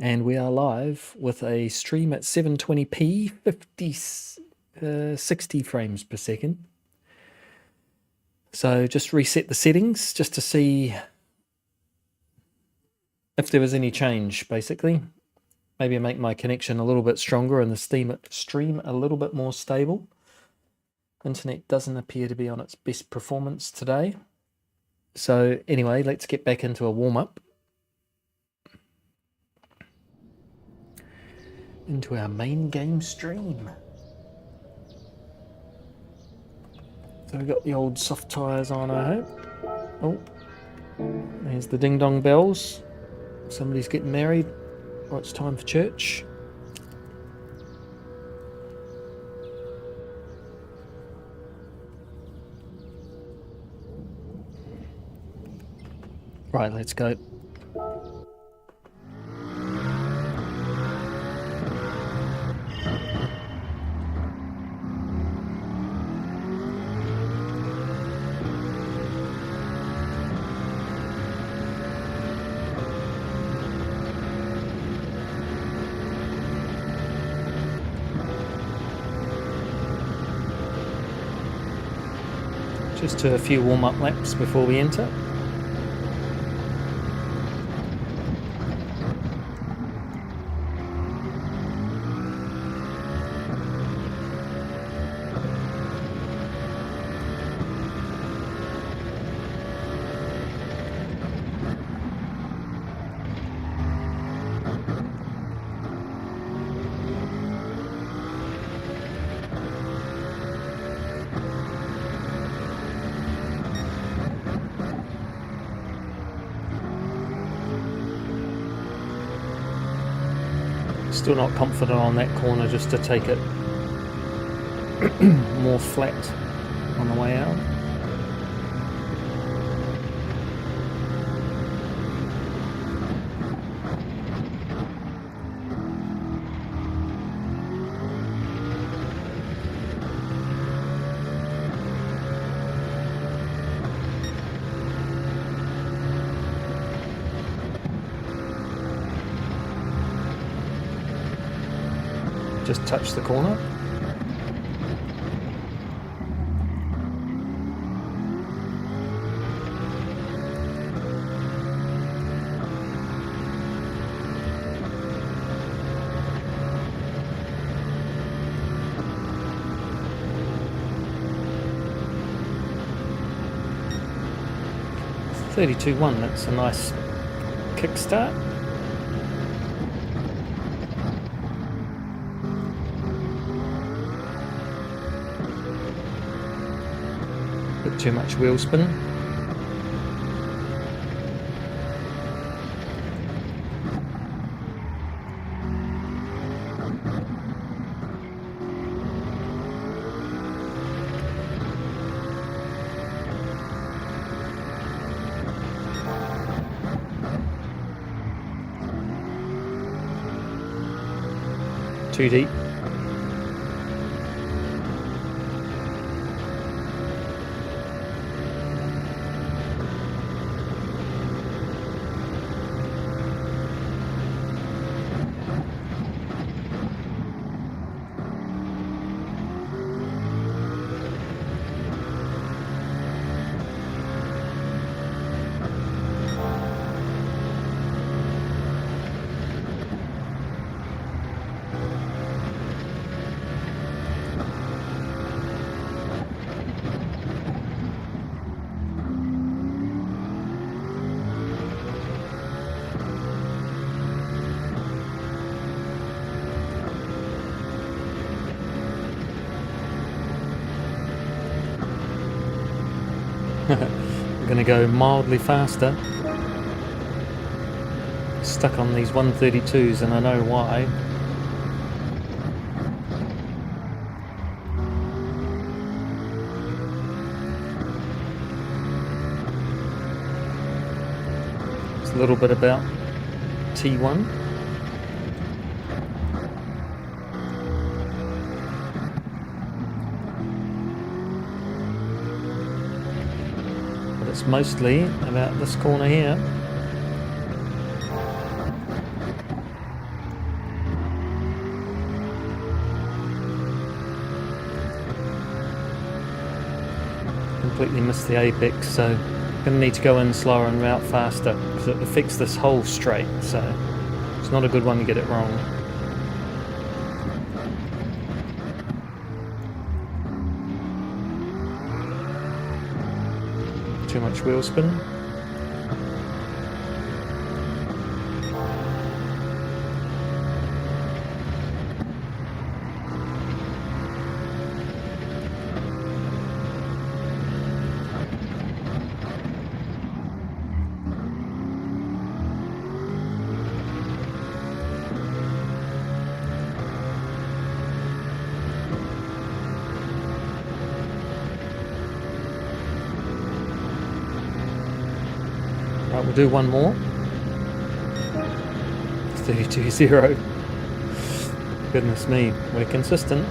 And we are live with a stream at 720p, 60 frames per second. So just reset the settings just to see if there was any change, basically. Maybe make my connection a little bit stronger and the stream a little bit more stable. Internet doesn't appear to be on its best performance today. So anyway, let's get back into a warm-up. Into our main game stream. So we've got the old soft tyres on, I hope. Oh, there's the ding-dong bells. Somebody's getting married. Well, it's time for church. Right, let's go. Just do a few warm-up laps before we enter. Still not confident on that corner, just to take it more flat on the way out. Just touch the corner. .32.1, that's a nice kickstart. Too much wheel spin. Too deep. I'm going to go mildly faster. Stuck on these 132s and I know why. It's a little bit about T1. It's mostly about this corner here. completely missed the apex, so I'm going to need to go in slower and route faster because it affects this whole straight, so it's not a good one to get it wrong. Too much wheel spin. Right, we'll do one more. 32.0. Goodness me, we're consistent.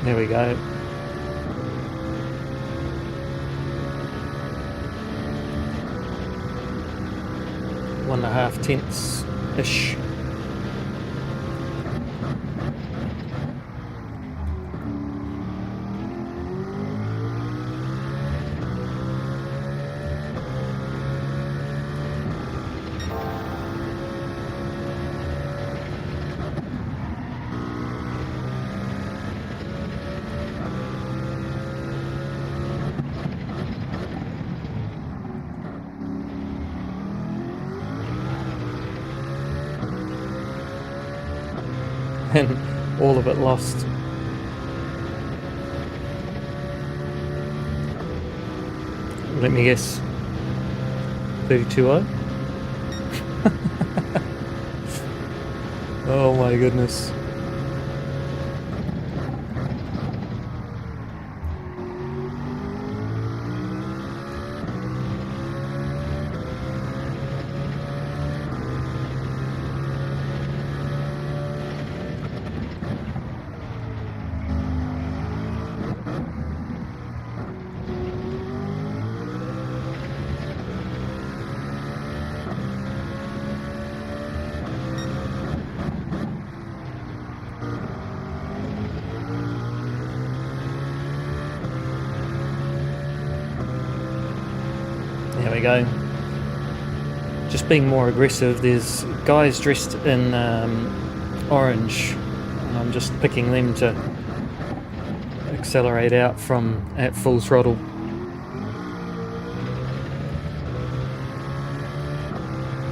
There we go. One and a half tenths-ish. And all of it lost. Let me guess. 32.0? Oh my goodness. There we go. Just being more aggressive. There's guys dressed in orange, and I'm just picking them to accelerate out from at full throttle.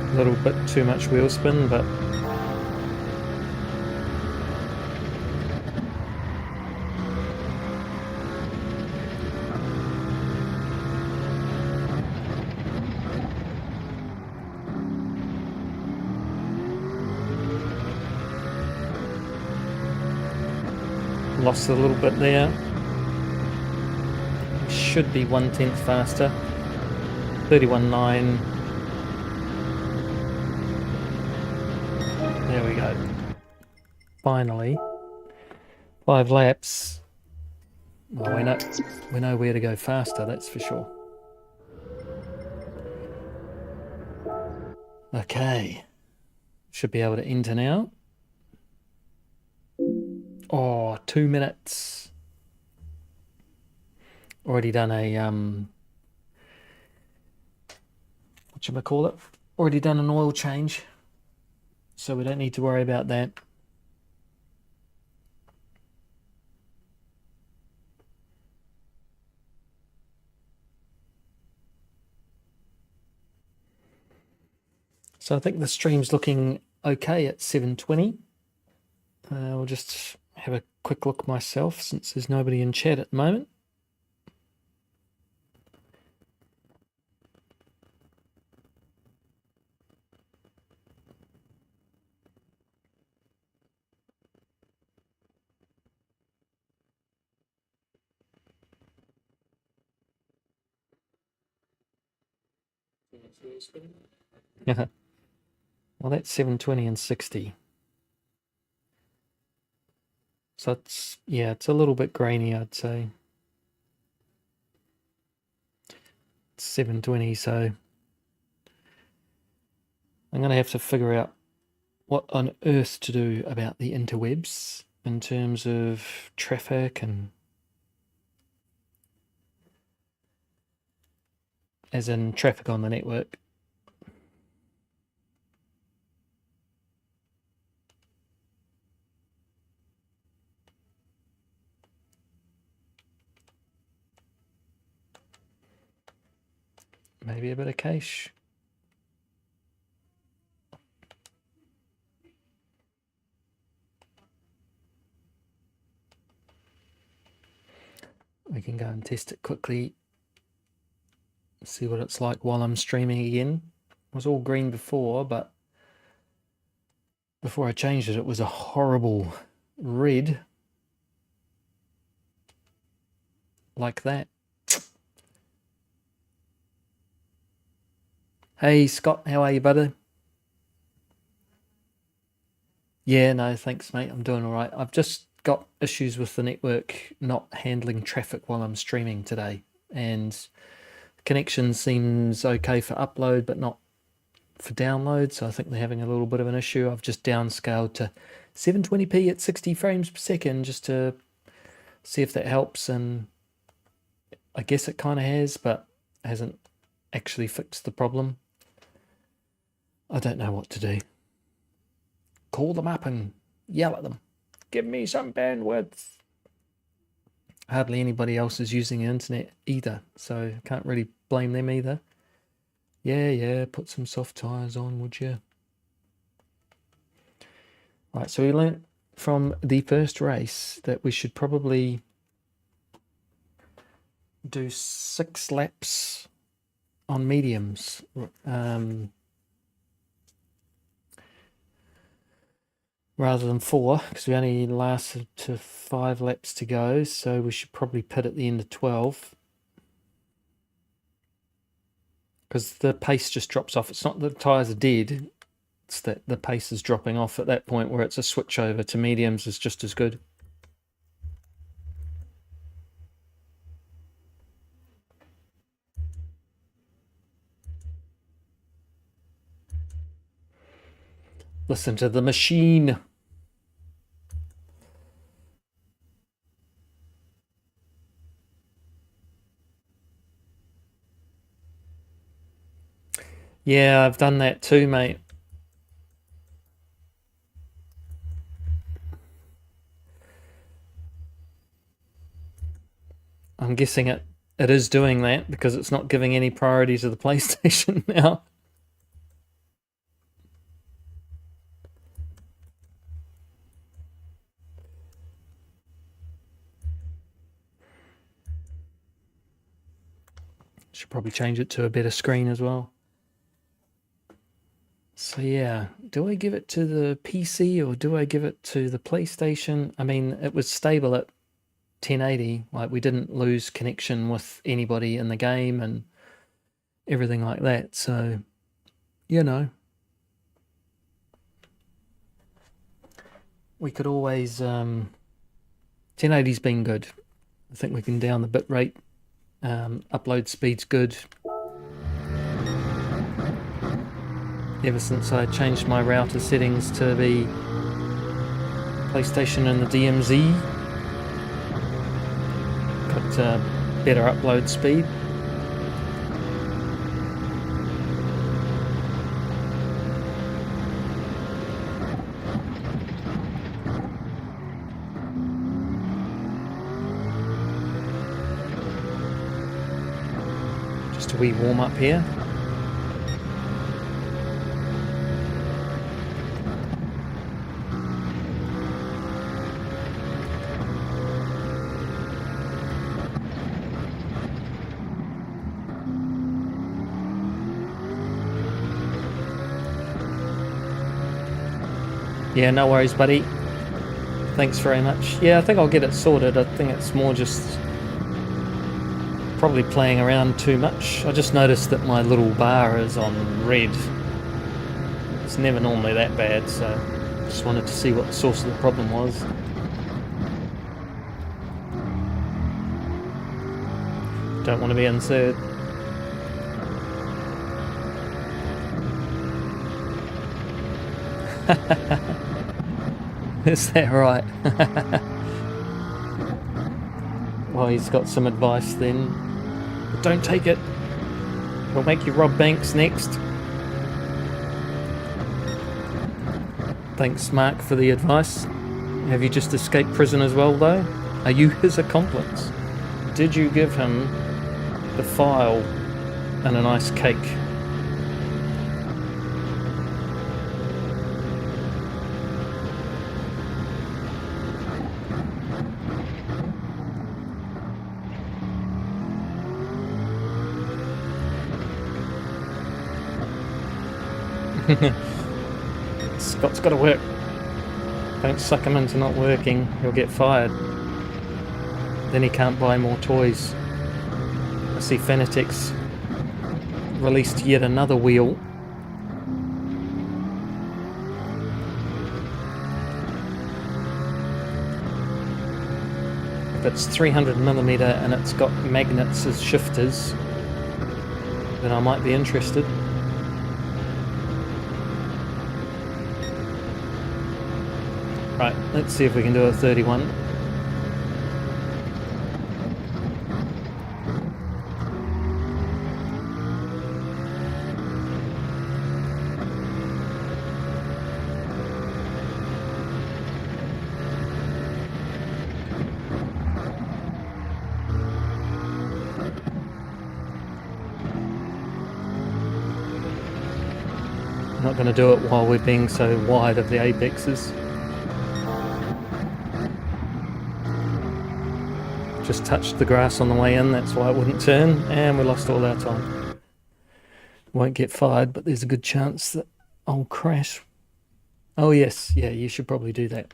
A little bit too much wheel spin, but lost a little bit there. Should be 1/10 faster. 31.9. There we go. Finally, 5 laps. Well, we know where to go faster, that's for sure. Okay, should be able to enter now. Oh, 2 minutes. Already done a whatchamacallit? Already done an oil change, so we don't need to worry about that. So I think the stream's looking okay at 720. We'll just have a quick look myself since there's nobody in chat at the moment. Well, that's 720 and 60. So it's, yeah, it's a little bit grainy, I'd say. It's 720, so I'm going to have to figure out what on earth to do about the interwebs in terms of traffic, and as in traffic on the network. Maybe a bit of cache. We can go and test it quickly. See what it's like while I'm streaming again. It was all green before, but before I changed it, it was a horrible red. Like that. Hey Scott, how are you, buddy? Yeah, no, thanks, mate. I'm doing all right. I've just got issues with the network not handling traffic while I'm streaming today, and connection seems okay for upload, but not for download. So I think they're having a little bit of an issue. I've just downscaled to 720p at 60 frames per second just to see if that helps, and I guess it kind of has, but hasn't actually fixed the problem. I don't know what to do. Call them up and yell at them. Give me some bandwidth. Hardly anybody else is using the internet either, so can't really blame them either. Yeah, put some soft tires on, would you? Right, so we learnt from the first race that we should probably do 6 laps on mediums. Rather than 4, because we only lasted to 5 laps to go, so we should probably pit at the end of 12. Because the pace just drops off. It's not that the tyres are dead, it's that the pace is dropping off at that point where it's a switch over to mediums is just as good. Listen to the machine. Yeah, I've done that too, mate. I'm guessing it is doing that because it's not giving any priority to the PlayStation now. Should probably change it to a better screen as well. So yeah, do I give it to the PC or do I give it to the PlayStation? I mean, it was stable at 1080. Like, we didn't lose connection with anybody in the game and everything like that. So, you know, we could always 1080's been good. I think we can down the bit rate. Upload speed's good. Ever since I changed my router settings to the PlayStation and the DMZ, got better upload speed. Just a wee warm up here. Yeah, no worries, buddy. Thanks very much. Yeah, I think I'll get it sorted. I think it's more just Probably playing around too much. I just noticed that my little bar is on red. It's never normally that bad, so just wanted to see what the source of the problem was. Don't want to be in third. Is that right? Well, he's got some advice then. But don't take it. It'll make you rob banks next. Thanks, Mark, for the advice. Have you just escaped prison as well, though? Are you his accomplice? Did you give him the file and a nice cake? Scott's got to work. Don't suck him into not working, he'll get fired. Then he can't buy more toys. I see Fanatec's released yet another wheel. If it's 300mm and it's got magnets as shifters, then I might be interested. Right, let's see if we can do a 31. I'm not going to do it while we're being so wide of the apexes. Just touched the grass on the way in, that's why it wouldn't turn, and we lost all our time. Won't get fired, but there's a good chance that I'll crash. Oh yes, yeah, you should probably do that.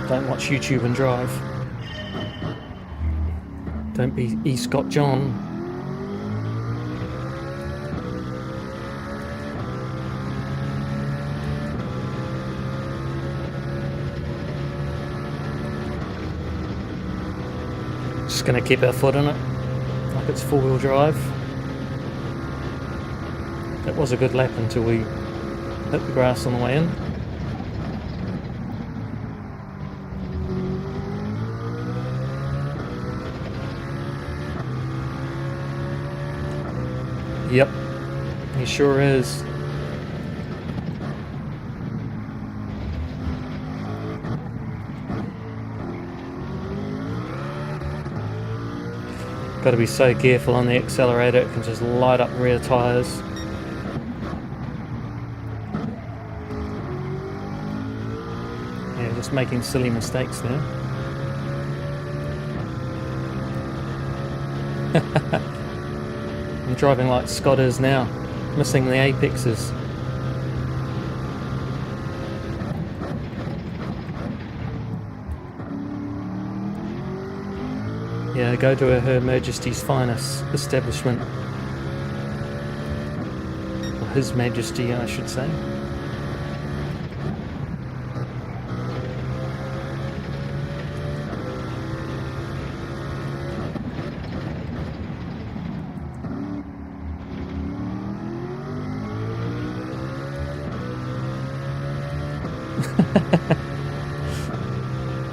Don't watch YouTube and drive. Don't be E. Scott John. Just going to keep our foot in it, like it's four-wheel drive. That was a good lap until we hit the grass on the way in. Yep, he sure is. Got to be so careful on the accelerator, it can just light up rear tyres. Yeah, just making silly mistakes there. I'm driving like Scott is now, missing the apexes. Yeah, go to Her Majesty's Finest establishment. Or His Majesty, I should say.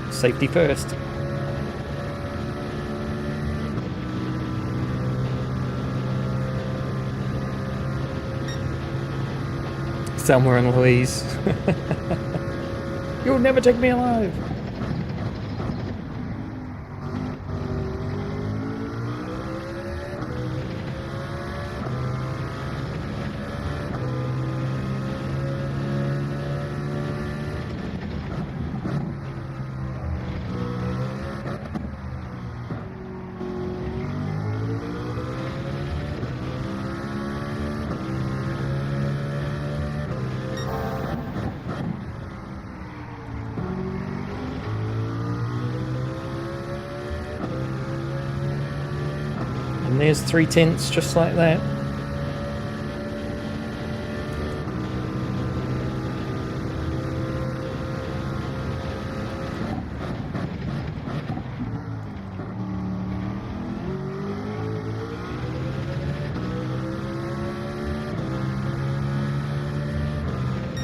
Safety first. Somewhere in Louise. You'll never take me alive. there's 3/10 just like that.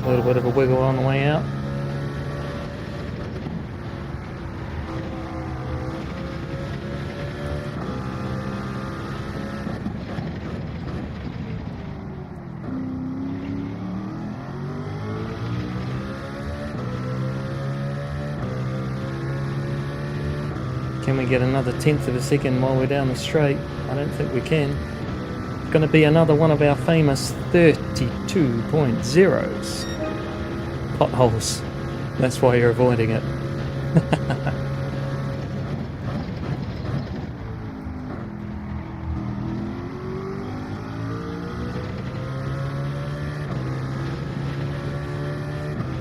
A little bit of a wiggle on the way out. Can we get another 1/10 of a second while we're down the straight? I don't think we can. It's going to be another one of our famous 32.0s. Potholes. That's why you're avoiding it.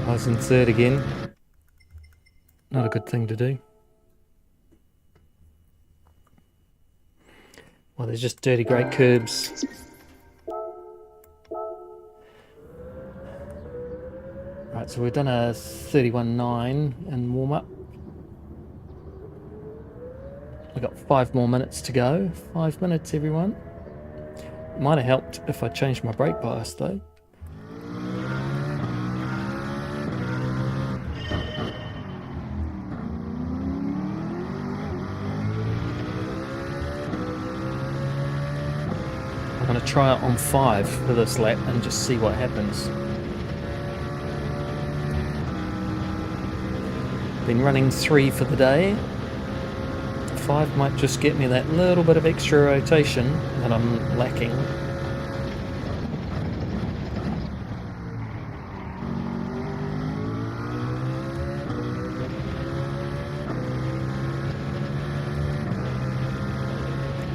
I was in third again. Not a good thing to do. Well, there's just dirty great curbs. Right, so we've done a 31.9 in warm-up. We've got 5 more minutes to go. 5 minutes, everyone. Might have helped if I changed my brake bias, though. I'm going to try it on 5 for this lap and just see what happens. Been running 3 for the day. 5 might just get me that little bit of extra rotation that I'm lacking.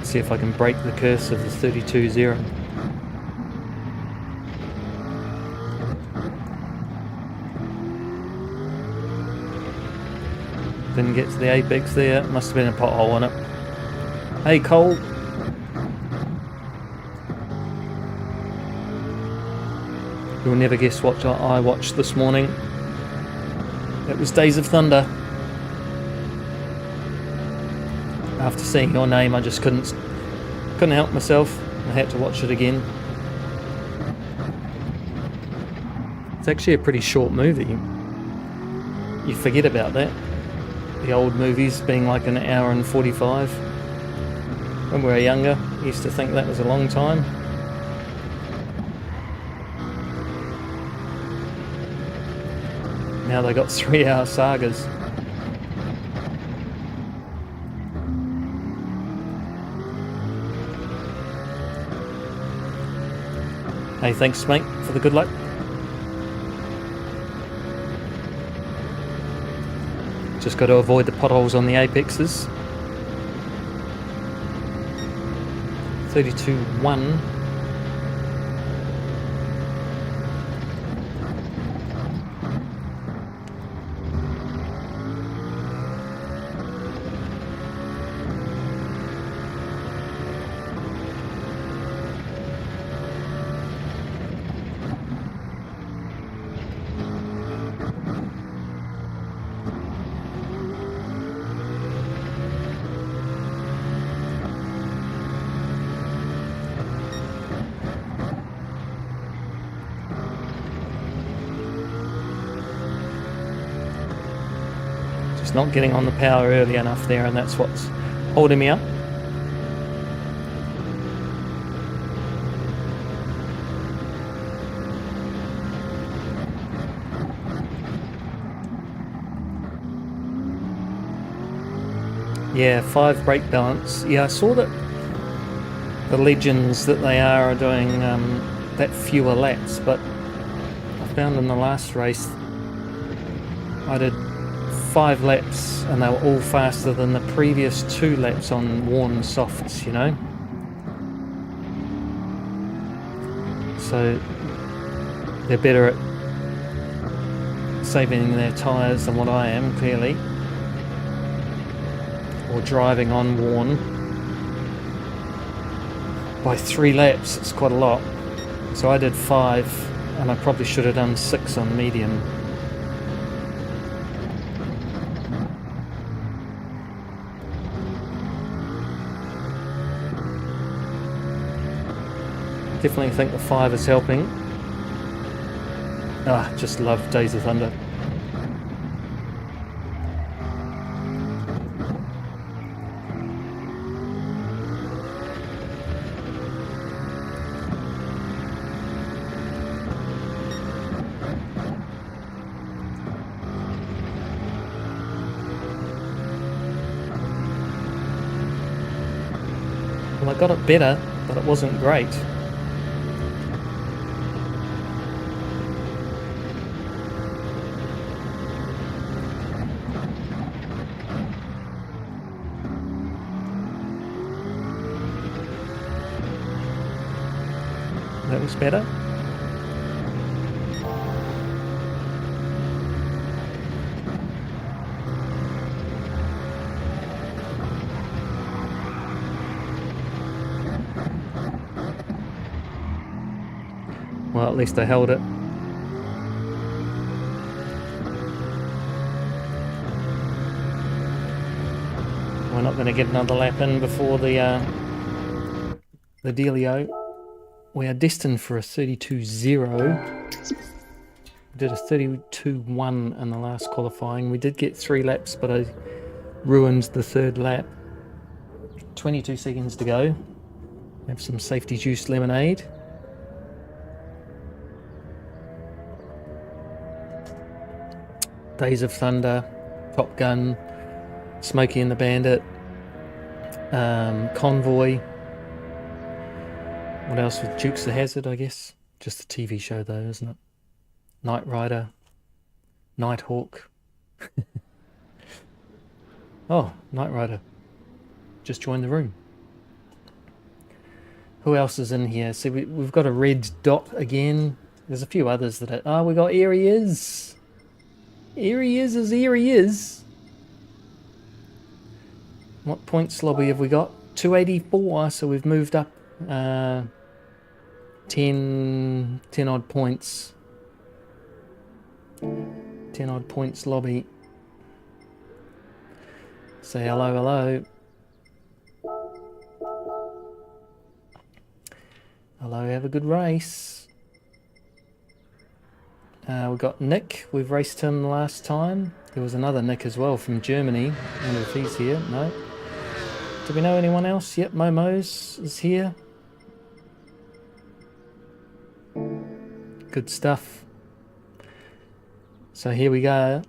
See if I can break the curse of the 32.0. Didn't get to the apex there. Must have been a pothole on it. Hey Cole. You'll never guess what I watched this morning. It was Days of Thunder. After seeing your name, I just couldn't help myself. I had to watch it again. It's actually a pretty short movie. You forget about that. The old movies being like an hour and 45. When we were younger, I used to think that was a long time. Now they got 3-hour sagas. Hey, thanks mate for the good luck. Just got to avoid the potholes on the apexes. 32.1. Not getting on the power early enough there, and that's what's holding me up. Yeah, 5 brake balance. Yeah, I saw that the legends that they are doing that fewer laps, but I found in the last race I did 5 laps and they were all faster than the previous 2 laps on worn softs, you know. So they're better at saving their tyres than what I am, clearly, or driving on worn. by 3 laps. It's quite a lot. So I did 5, and I probably should have done 6 on medium. Definitely think the 5 is helping. Just love Days of Thunder. Well, I got it better, but it wasn't great. That was better. Well, at least I held it. We're not going to get another lap in before the dealio. We are destined for a 32.0. We did a 32.1 in the last qualifying. We did get 3 laps, but I ruined the 3rd lap. 22 seconds to go. Have some safety juice lemonade. Days of Thunder, Top Gun, Smokey and the Bandit, Convoy. What else with Dukes the Hazzard, I guess? Just a TV show though, isn't it? Knight Rider, Nighthawk. Oh, Knight Rider. Just joined the room. Who else is in here? See, we've got a red dot again. There's a few others that are... Oh, we got Here He Is. Here He Is as Here He Is. What points lobby have we got? 284, so we've moved up 10 odd points. 10 odd points lobby. Say hello, hello. Hello, have a good race. We've got Nick. We've raced him last time. There was another Nick as well from Germany. I wonder if he's here. No. Do we know anyone else? Yep, Momo's is here. Good stuff. So here we go.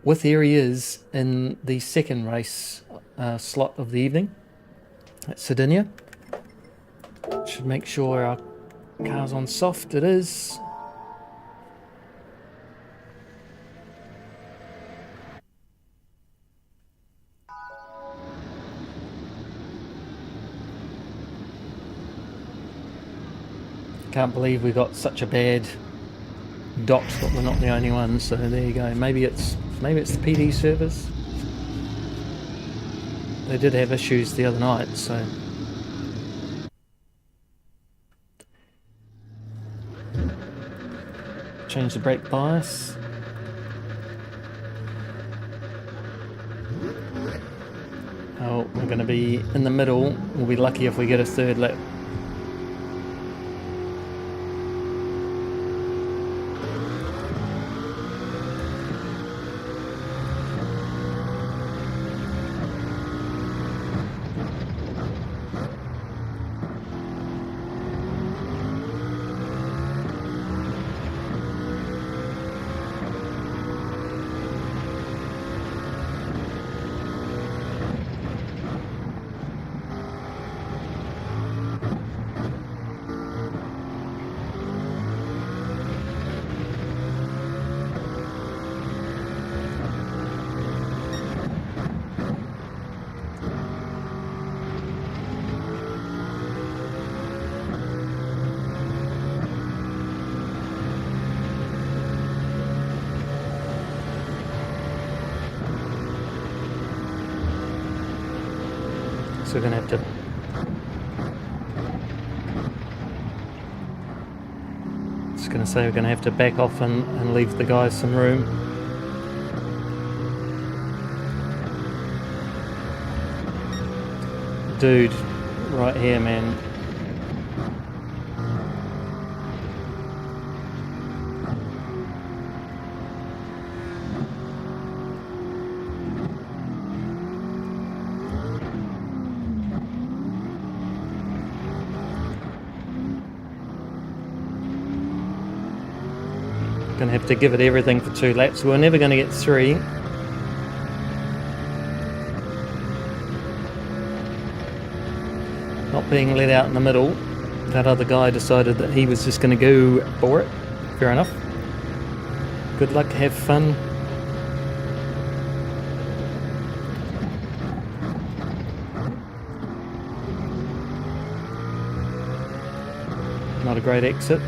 With Here He Is in the second race slot of the evening at Sardegna. Should make sure our car's on soft. It is. Can't believe we got such a bad dot, but we're not the only ones. So there you go. Maybe it's the PD servers. They did have issues the other night, so. Change the brake bias. Oh, we're going to be in the middle. We'll be lucky if we get a third lap. So we're going to have to just going to say we're going to have to back off and leave the guys some room. Dude, right here, man. Gonna have to give it everything for 2 laps. We're never gonna get 3. Not being let out in the middle. That other guy decided that he was just gonna go for it. Fair enough. Good luck, have fun. Not a great exit.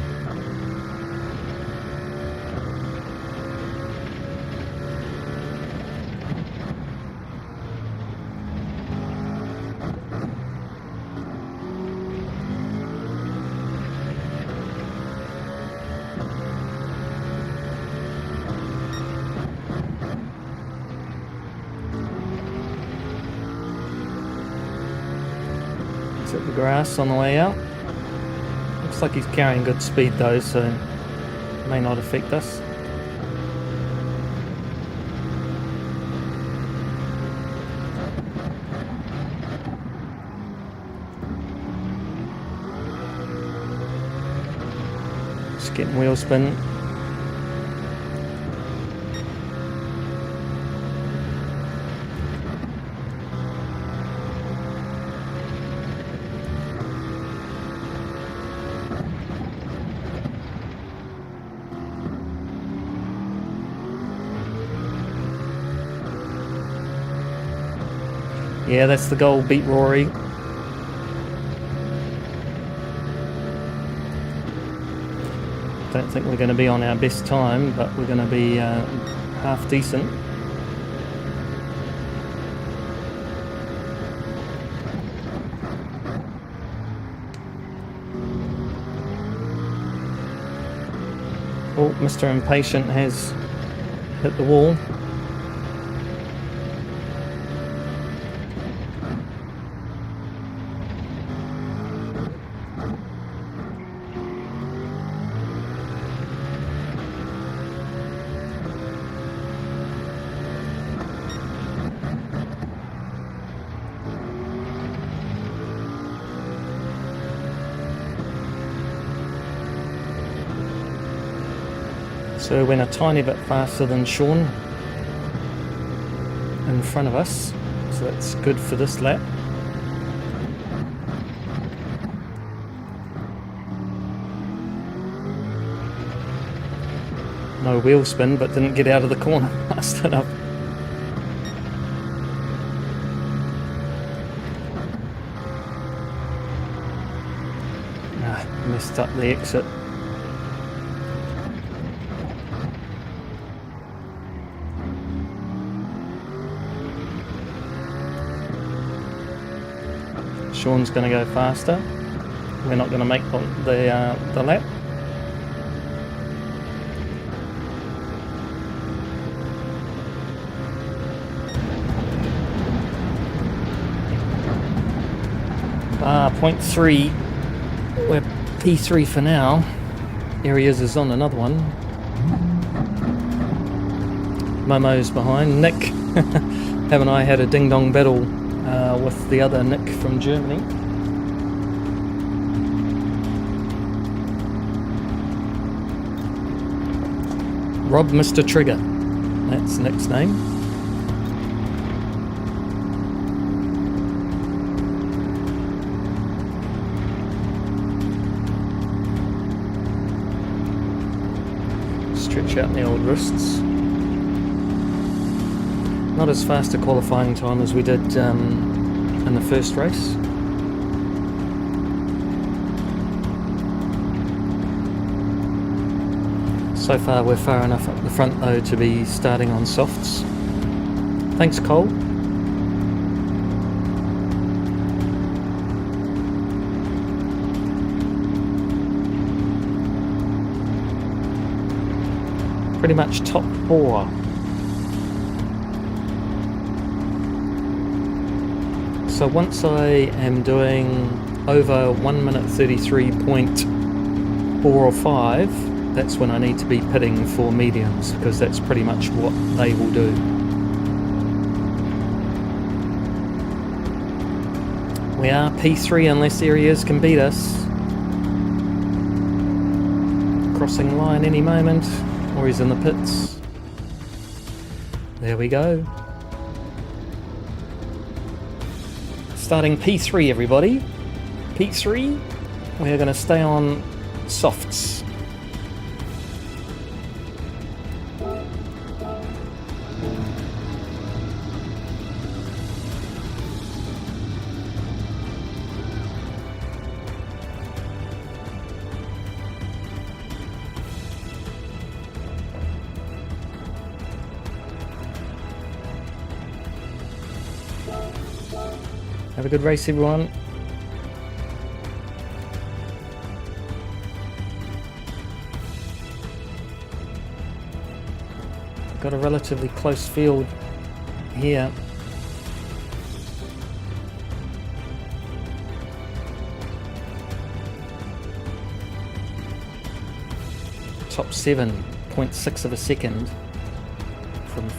At the grass on the way out. Looks like he's carrying good speed though, so it may not affect us. Just getting wheel spin. Yeah, that's the goal, beat Rory. Don't think we're going to be on our best time, but we're going to be half decent. Oh, Mr. Impatient has hit the wall. So went a tiny bit faster than Sean in front of us, so that's good for this lap. No wheel spin, but didn't get out of the corner fast enough. Messed up the exit. Sean's going to go faster. We're not going to make the lap. .3. We're P3 for now. Areas is on another one. Momo's behind. Nick, haven't I had a ding-dong battle with the other Nick from Germany? Rob Mr. Trigger, that's Nick's name. Stretch out the old wrists. Not as fast a qualifying time as we did in the first race. So far we're far enough up the front though to be starting on softs. Thanks, Cole. pretty much top 4. So once I am doing over 1 minute 33.4 or 5, that's when I need to be pitting for mediums, because that's pretty much what they will do. We are P3 unless areas can beat us. Crossing line any moment, or he's in the pits. There we go. Starting P3, everybody. P3, we're going to stay on softs. Have a good race, everyone. Got a relatively close field here. Top 7.6 of a second from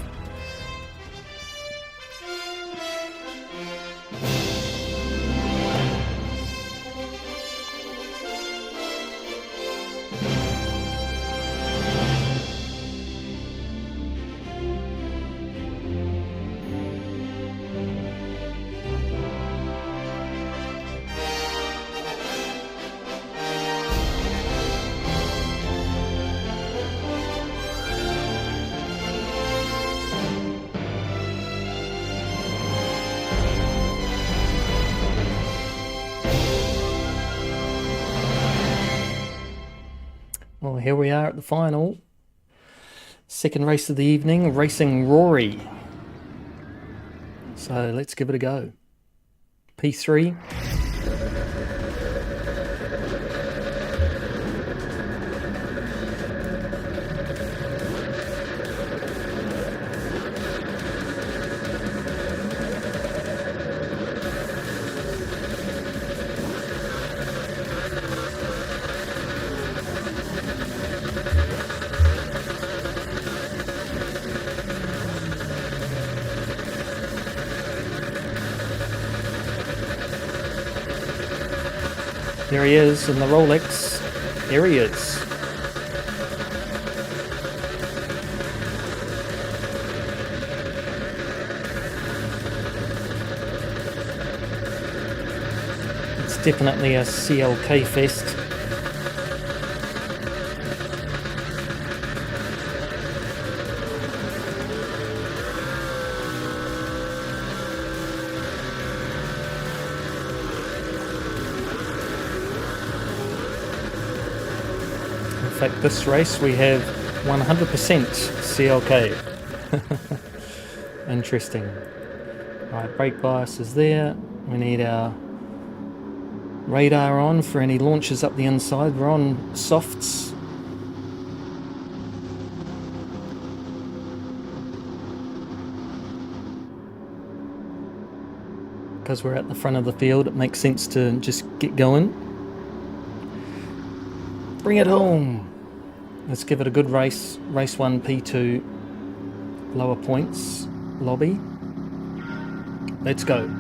Well, here we are at the final. Second race of the evening, racing Rory. So let's give it a go. P3. There he is in the Rolex. There he is. It's definitely a CLK fest. In fact, this race we have 100% CLK. Interesting. Right, brake bias is there. We need our radar on for any launches up the inside. We're on softs. Because we're at the front of the field, it makes sense to just get going. Bring it home. Let's give it a good race. Race 1, P2, lower points, lobby. Let's go.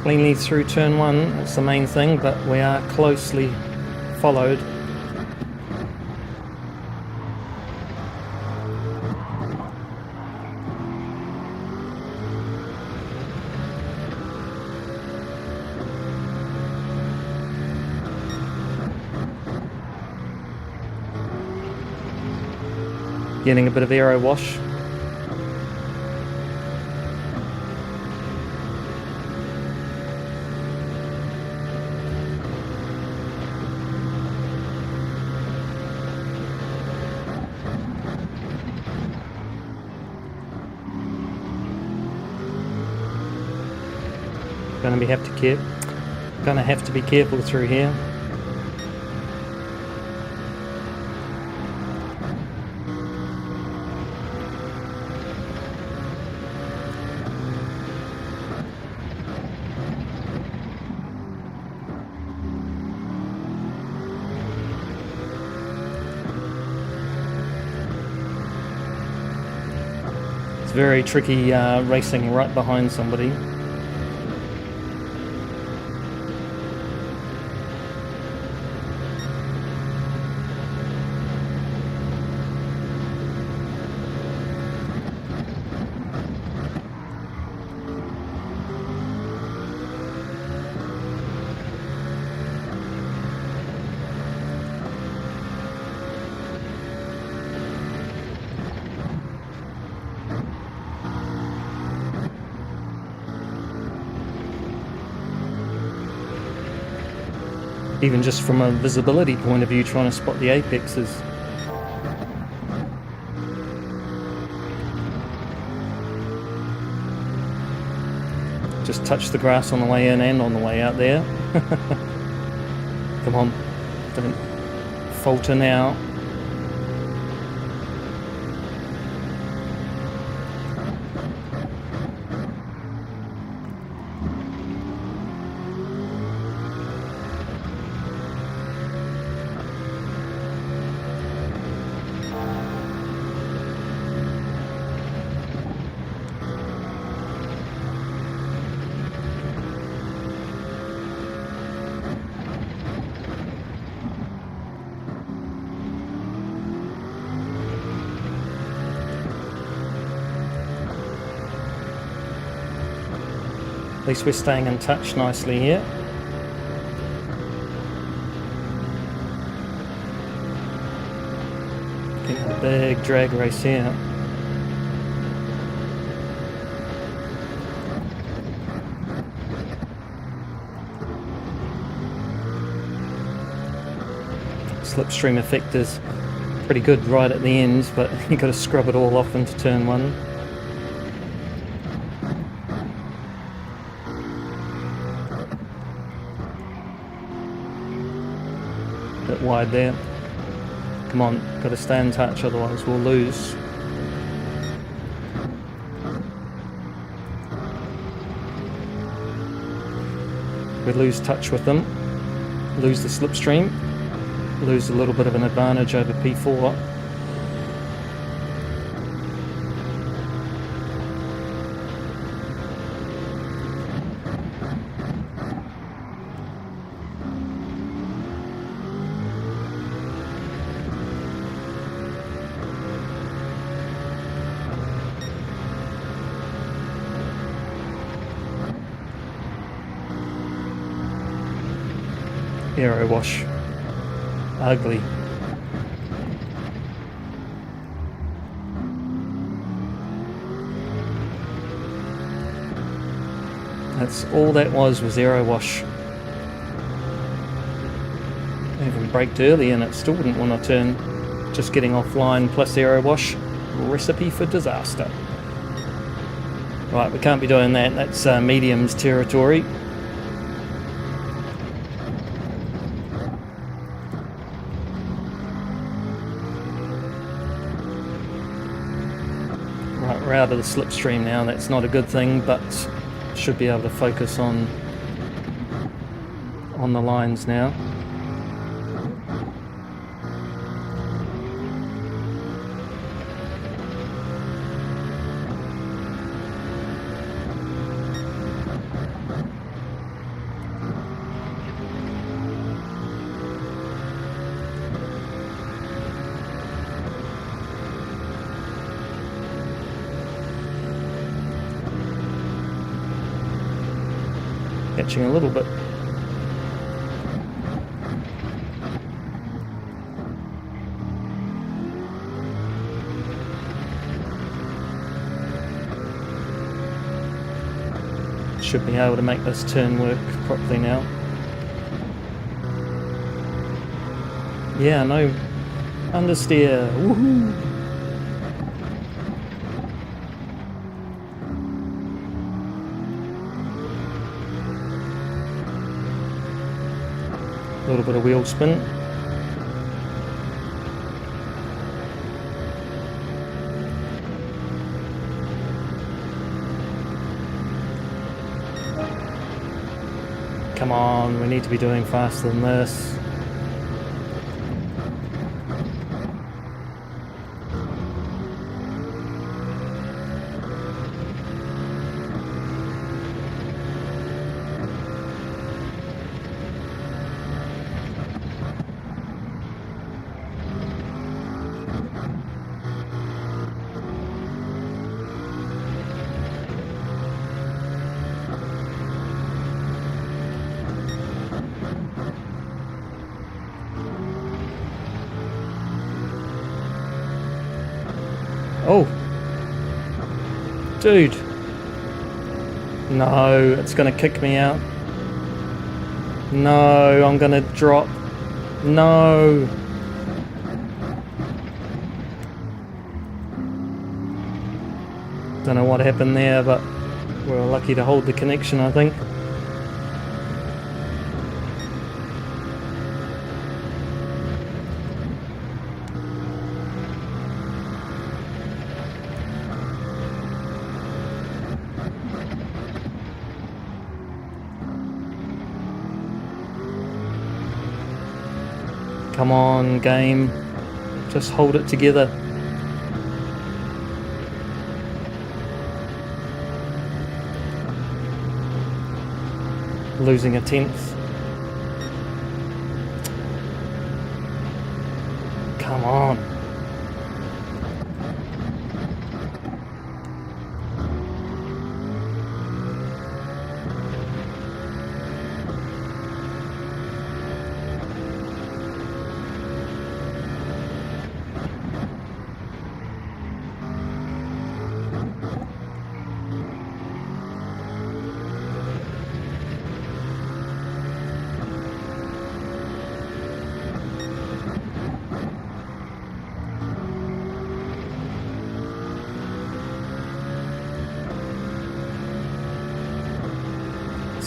Cleanly through turn 1, that's the main thing, but we are closely followed. Getting a bit of aero wash. Gonna have to be careful through here. It's very tricky racing right behind somebody. Even just from a visibility point of view, trying to spot the apexes. Just touch the grass on the way in and on the way out there. Come on, don't falter now. At least we're staying in touch nicely here. Getting a big drag race here. Slipstream effect is pretty good right at the ends, but you've got to scrub it all off into turn one. Bit wide there. Come on, got to stay in touch, otherwise we'll lose. We lose touch with them, lose the slipstream, lose a little bit of an advantage over P4. Aero wash. Ugly. That's all that was aero wash. I even braked early and it still didn't want to turn. Just getting offline plus aero wash. Recipe for disaster. Right, we can't be doing that. That's mediums territory. Right, we're out of the slipstream now. That's not a good thing, but should be able to focus on the lines now. Catching a little bit. Should be able to make this turn work properly now. Yeah, no understeer. Woohoo! little bit of wheel spin. Come on, we need to be doing faster than this. Oh, dude, no, it's gonna kick me out. No, I'm gonna drop. No. Don't know what happened there, but we were lucky to hold the connection, I think. Come on, game. Just hold it together. Losing a 10th. Come on.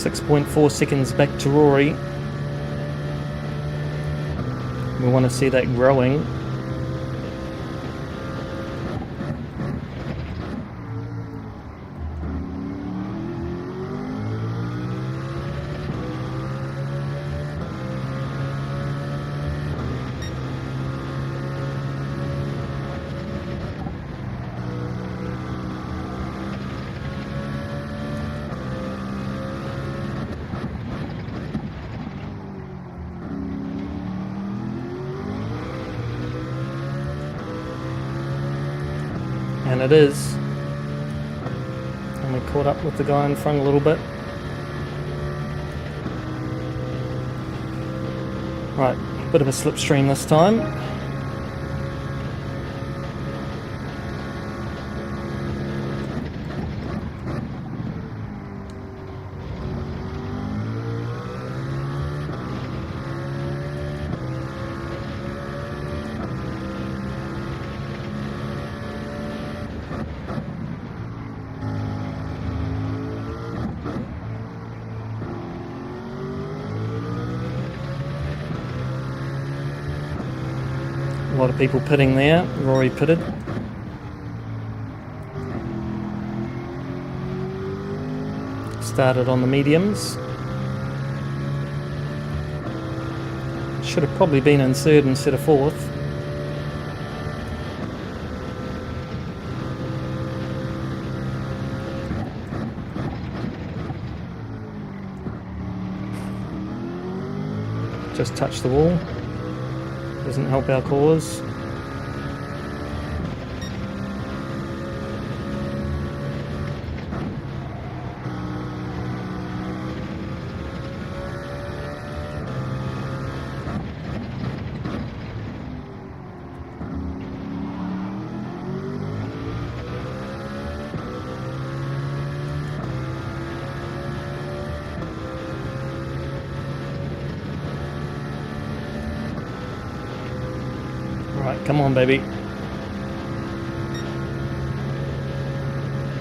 .4 seconds back to Rory. We want to see that growing. And it is. And we caught up with the guy in front a little bit. Right, bit of a slipstream this time. A lot of people pitting there. Rory pitted. Started on the mediums. Should have probably been in third instead of fourth. Just touched the wall. Doesn't help our cause. Right, come on, baby.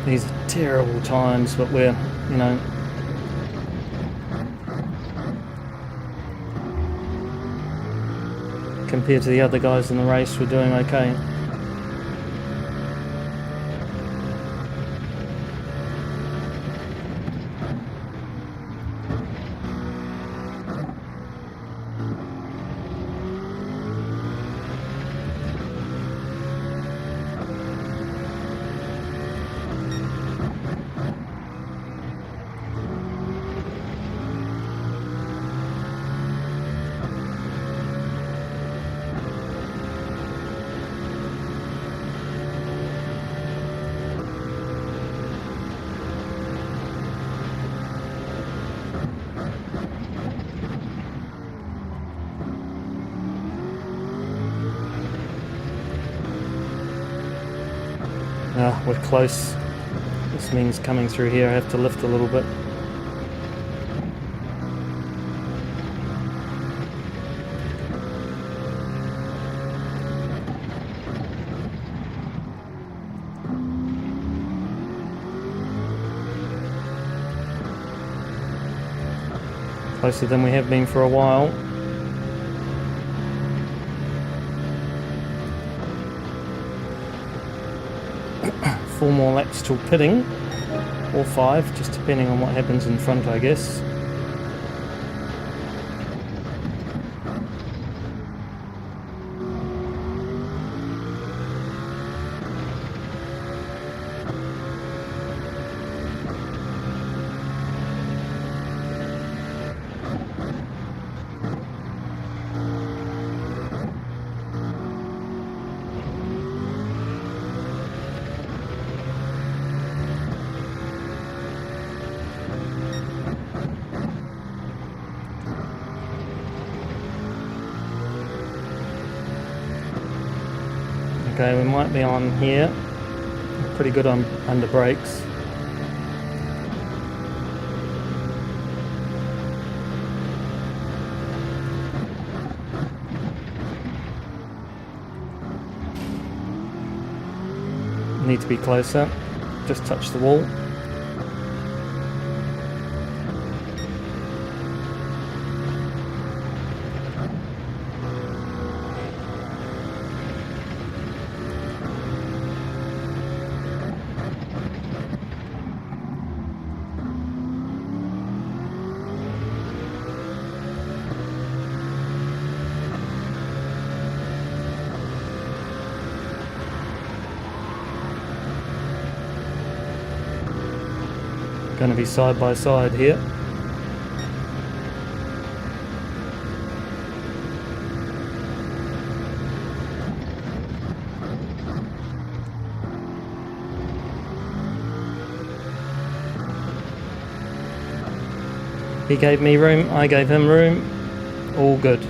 These are terrible times, but we're, you know. compared to the other guys in the race, we're doing okay. We're close. This means coming through here I have to lift a little bit. Closer than we have been for a while. Four more laps till pitting, or 5, just depending on what happens in front, I guess. Okay, we might be on here. Pretty good on under brakes. Need to be closer. Just touch the wall. Going to be side by side here. He gave me room, I gave him room. All good.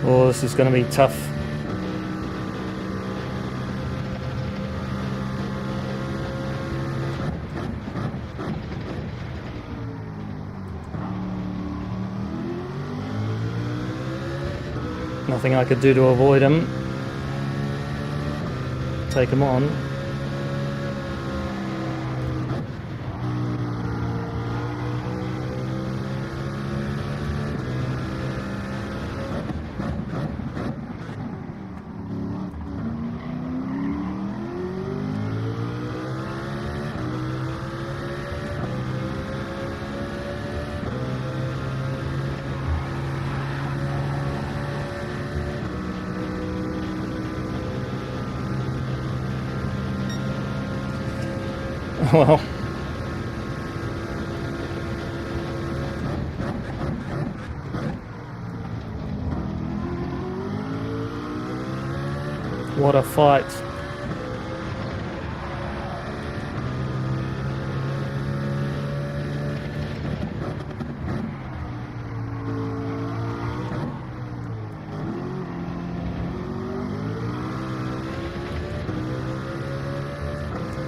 Oh, this is going to be tough. Nothing I could do to avoid him. Take him on. Well, what a fight.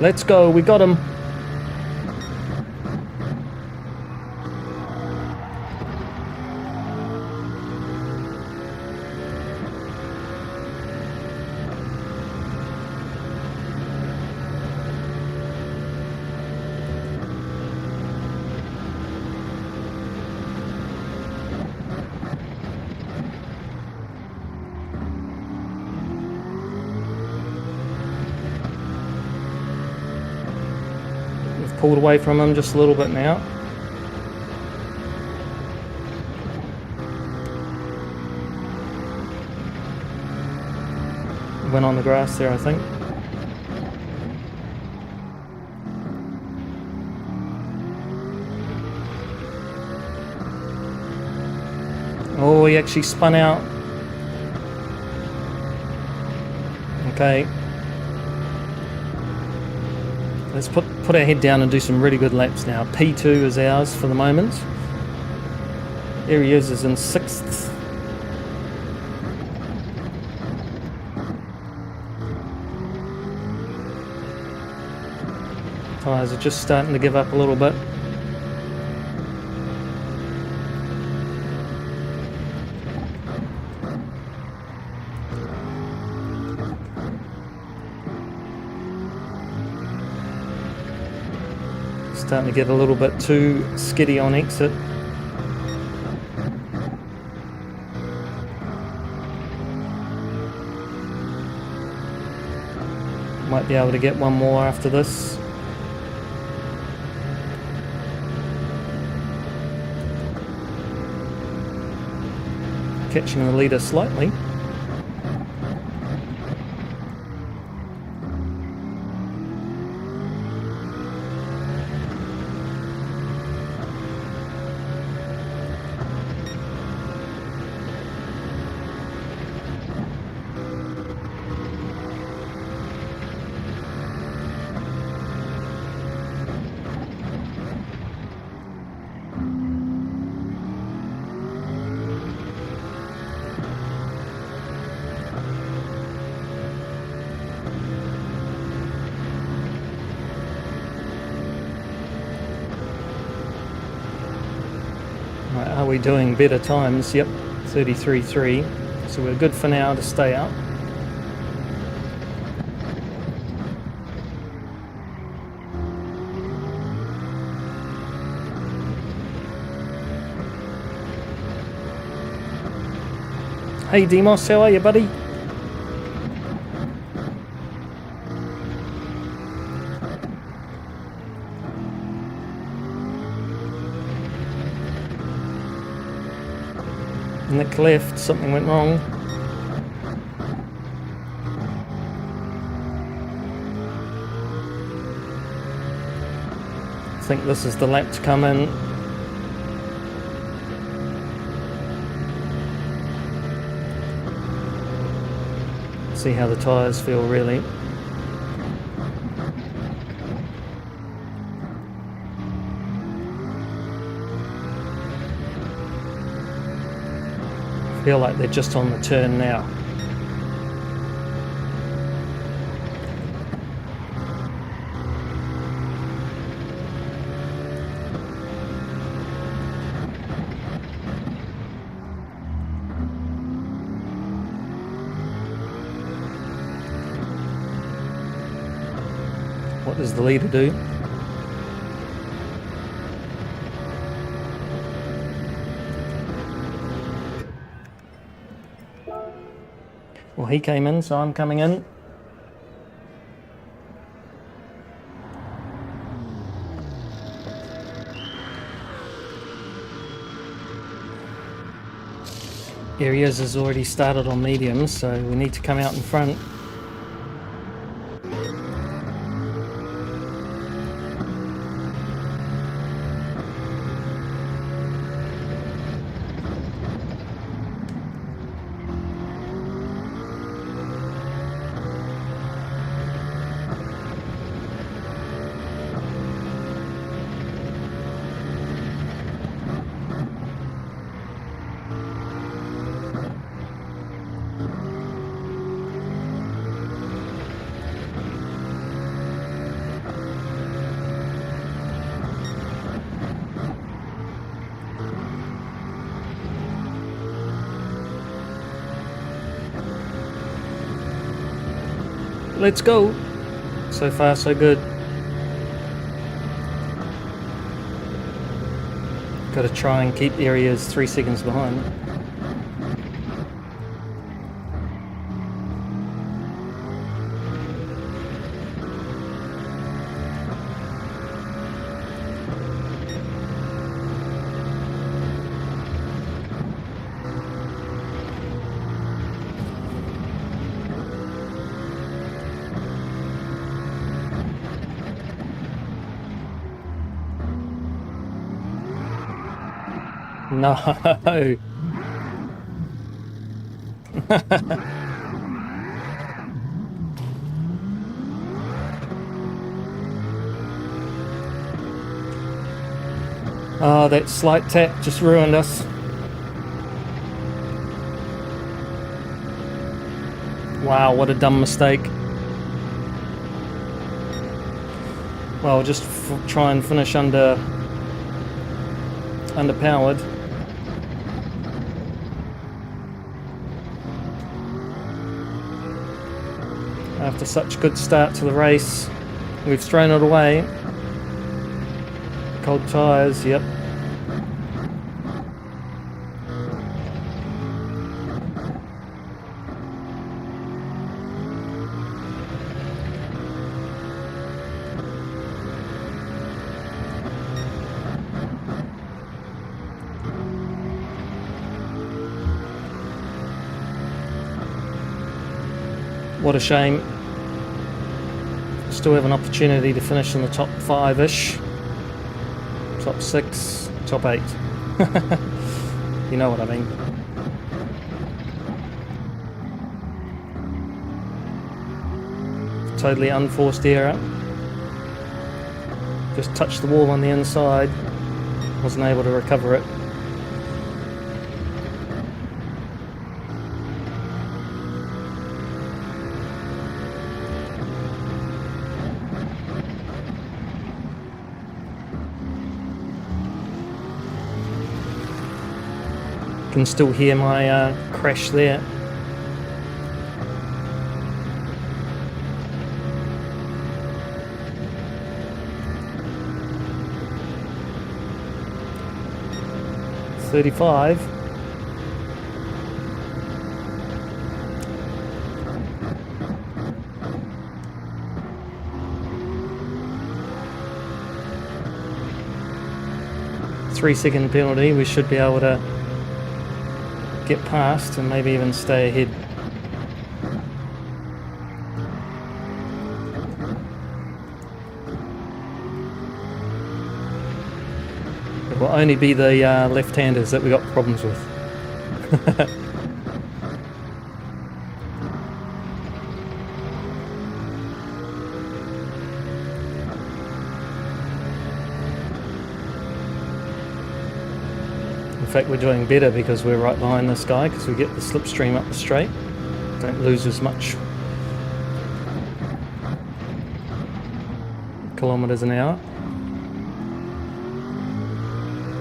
Let's go, we got him. Pulled away from him just a little bit now. Went on the grass there, I think. Oh, he actually spun out. Okay. Let's put our head down and do some really good laps now. P2 is ours for the moment. There he is in 6th. Tyres are just starting to give up a little bit. Starting to get a little bit too skiddy on exit. Might be able to get one more after this. Catching the leader slightly. Right, are we doing better times? Yep, 33.3. So we're good for now to stay out. Hey Demos, how are you, buddy? Nick left, something went wrong. I think this is the lap to come in. See how the tyres feel really. Feel like they're just on the turn now. What does the leader do? Well, he came in, so I'm coming in. Areas has already started on mediums, so we need to come out in front. let's go. So far, so good. Got to try and keep areas 3 seconds behind. No. Oh, that slight tap just ruined us. Wow, what a dumb mistake. Well, just try and finish underpowered. After such a good start to the race, we've thrown it away. Cold tyres, yep. What a shame. Still have an opportunity to finish in the top 5-ish. Top 6, top 8. You know what I mean. Totally unforced error. Just touched the wall on the inside. Wasn't able to recover it. Can still hear my crash there. .35. Three-second penalty. We should be able to get past and maybe even stay ahead. It will only be the left-handers that we got problems with. In fact, we're doing better because we're right behind this guy, because we get the slipstream up the straight. Don't lose as much kilometers an hour.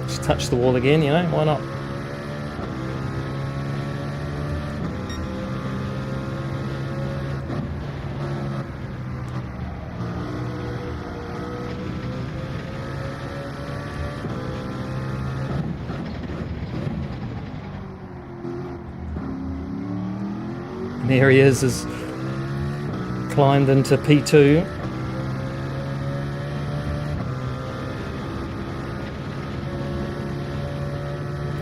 Just touch the wall again, you know, why not? And there he is climbed into P2.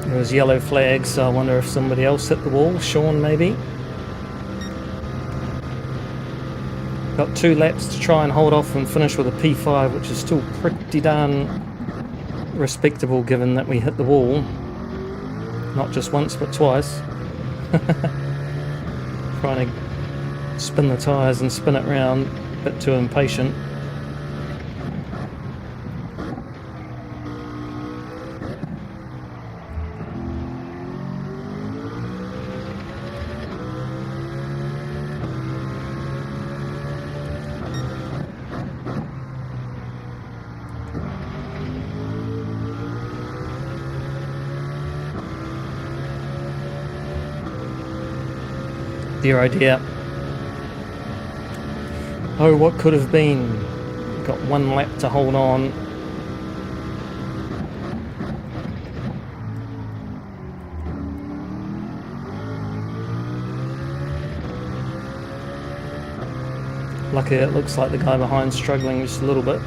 There was yellow flags, so I wonder if somebody else hit the wall. Sean, maybe. Got 2 laps to try and hold off and finish with a P5, which is still pretty darn respectable given that we hit the wall. Not just once, but twice. Trying to spin the tyres and spin it round, a bit too impatient. Dear idea. Oh, what could have been? Got one lap to hold on. Lucky it looks like the guy behind's struggling just a little bit.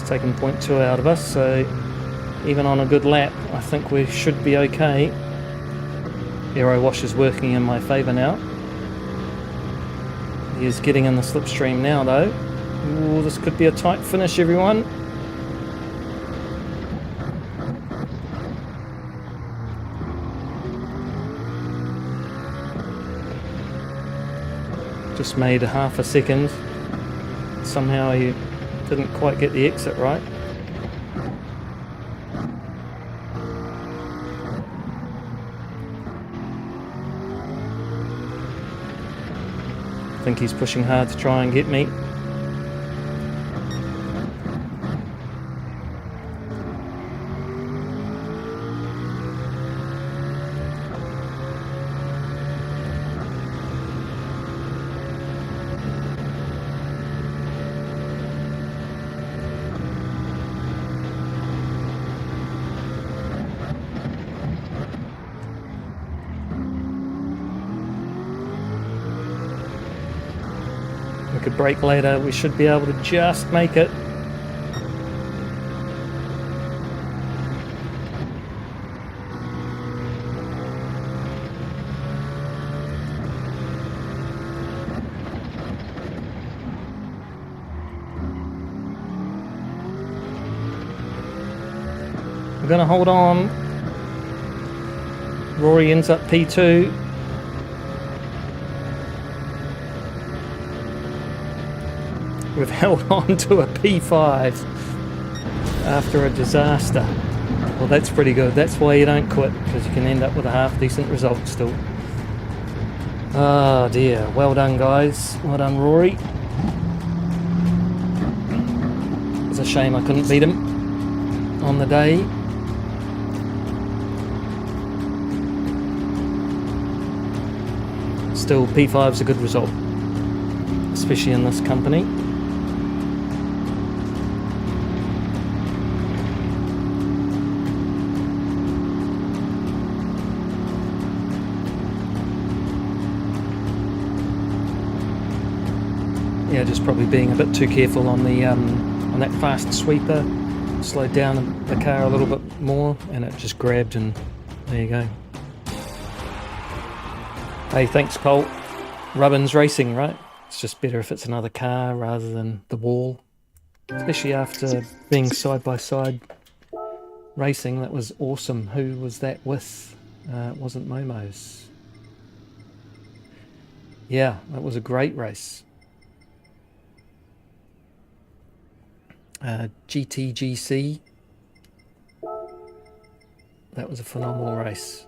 Taking 0.2 out of us, so even on a good lap I think we should be okay. Aero wash is working in my favour now. He is getting in the slipstream now though. Ooh, this could be a tight finish, everyone. Just made a half a second. Somehow he didn't quite get the exit right. I think he's pushing hard to try and get me. We could brake later, we should be able to just make it. We're going to hold on. Rory ends up P2. We've held on to a P5 after a disaster. Well, that's pretty good. That's why you don't quit, because you can end up with a half decent result still. Oh dear. Well done, guys. Well done, Rory. It's a shame I couldn't beat him on the day. Still, P5's a good result, especially in this company. Yeah, just probably being a bit too careful on the on that fast sweeper. Slowed down the car a little bit more, and it just grabbed, and there you go. Hey, thanks, Cole. Rubbin's racing, right? It's just better if it's another car rather than the wall, especially after being side by side racing. That was awesome. Who was that with? It wasn't Momo's. Yeah, that was a great race. GTGC. That was a phenomenal race.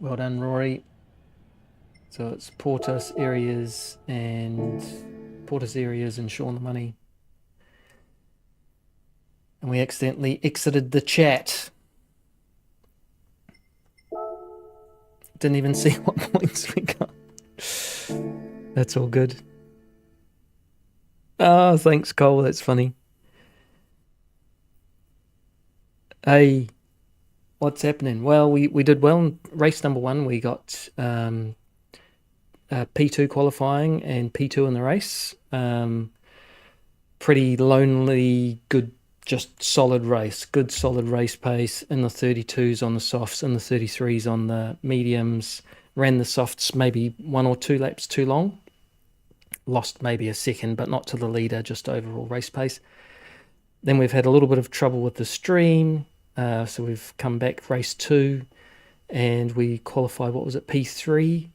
Well done, Rory. So it's Portis areas and Sean the Money. And we accidentally exited the chat. Didn't even see what points we got. That's all good. Oh, thanks, Cole. That's funny. Hey, what's happening? Well, we did well in race number 1. We got P2 qualifying and P2 in the race. Pretty lonely, good, just solid race. Good solid race pace in the 32s on the softs, in the 33s on the mediums. Ran the softs maybe 1 or 2 laps too long. Lost maybe a second, but not to the leader, just overall race pace. Then we've had a little bit of trouble with the stream. So we've come back race 2 and we qualified, what was it, P3.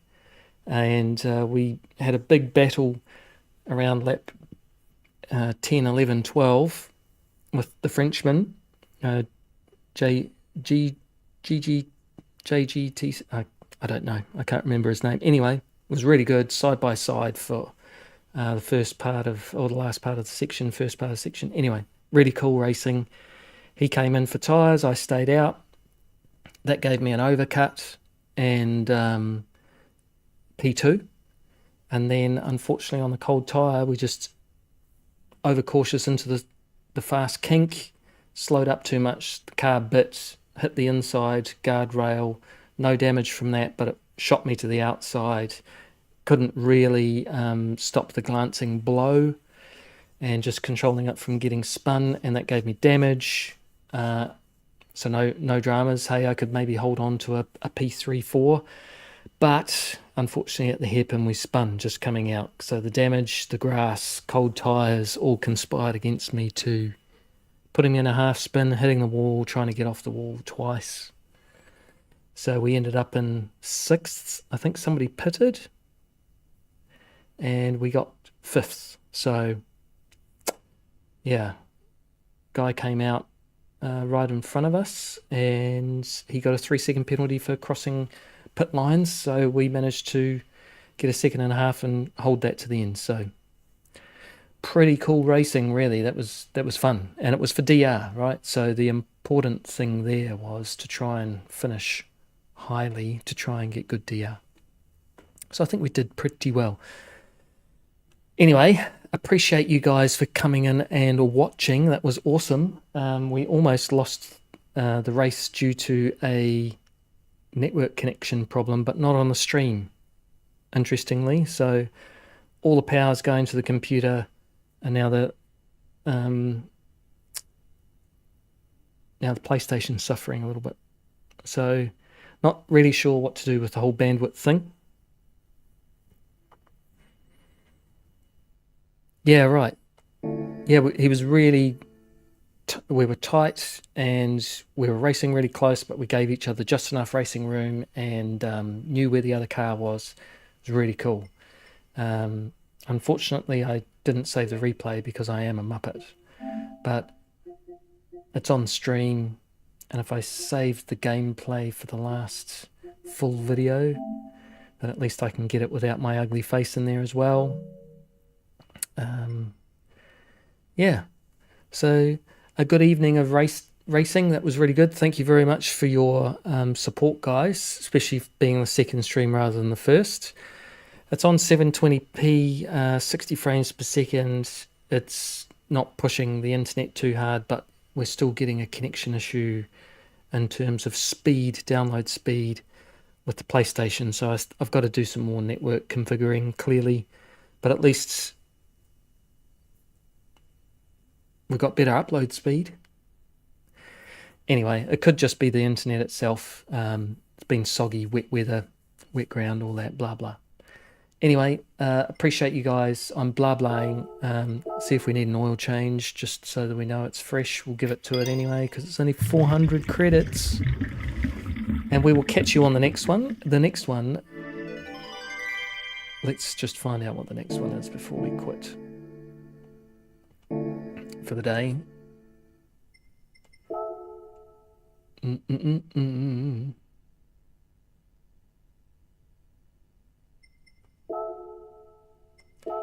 And we had a big battle around lap 10, 11, 12 with the Frenchman, JGT. I don't know. I can't remember his name. Anyway, it was really good side by side for the first part of, or the last part of the section, first part of the section. Anyway, really cool racing. He came in for tyres. I stayed out. That gave me an overcut and P2. And then, unfortunately, on the cold tyre, we just overcautious into the fast kink, slowed up too much. The car bit, hit the inside guardrail. No damage from that, but it shot me to the outside. Couldn't really stop the glancing blow and just controlling it from getting spun, and that gave me damage. So no dramas. Hey, I could maybe hold on to a P3-4, but unfortunately at the hairpin we spun just coming out. So the damage, the grass, cold tyres all conspired against me to putting me in a half spin, hitting the wall, trying to get off the wall twice. So we ended up in 6th. I think somebody pitted and we got 5th. So yeah, guy came out right in front of us and he got a 3-second penalty for crossing pit lines. So we managed to get a 1.5 seconds and hold that to the end. So pretty cool racing, really. That was fun, and it was for DR, right? So the important thing there was to try and finish highly to try and get good DR. So I think we did pretty well. Anyway, appreciate you guys for coming in and watching. That was awesome. We almost lost the race due to a network connection problem, but not on the stream, interestingly. So all the power's going to the computer, and now the PlayStation's suffering a little bit. So not really sure what to do with the whole bandwidth thing. Yeah, right. Yeah, he was really... we were tight and we were racing really close, but we gave each other just enough racing room and knew where the other car was. It was really cool. Unfortunately, I didn't save the replay because I am a muppet, but it's on stream, and if I saved the gameplay for the last full video, then at least I can get it without my ugly face in there as well. Yeah, so a good evening of racing. That was really good. Thank you very much for your support, guys, especially being the second stream rather than the first. It's on 720p, 60 frames per second. It's not pushing the internet too hard, but we're still getting a connection issue in terms of speed, download speed with the PlayStation. So I've got to do some more network configuring, clearly, but at least we've got better upload speed. Anyway, it could just be the internet itself. It's been soggy, wet weather, wet ground, all that, blah, blah. Anyway, appreciate you guys. I'm blah-blahing. See if we need an oil change, just so that we know it's fresh. We'll give it to it anyway, because it's only 400 credits. And we will catch you on the next one. The next one... let's just find out what the next one is before we quit for the day.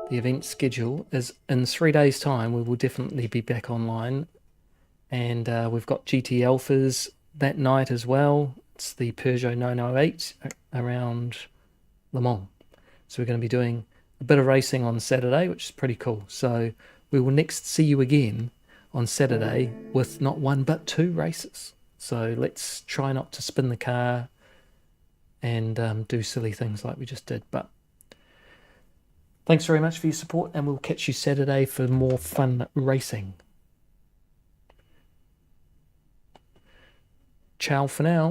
The event schedule is in 3 days' time. We will definitely be back online, and we've got GT Alphas that night as well. It's the Peugeot 908 around Le Mans. So we're going to be doing a bit of racing on Saturday, which is pretty cool. So we will next see you again on Saturday with not one but 2 races. So let's try not to spin the car and do silly things like we just did. But thanks very much for your support, and we'll catch you Saturday for more fun racing. Ciao for now.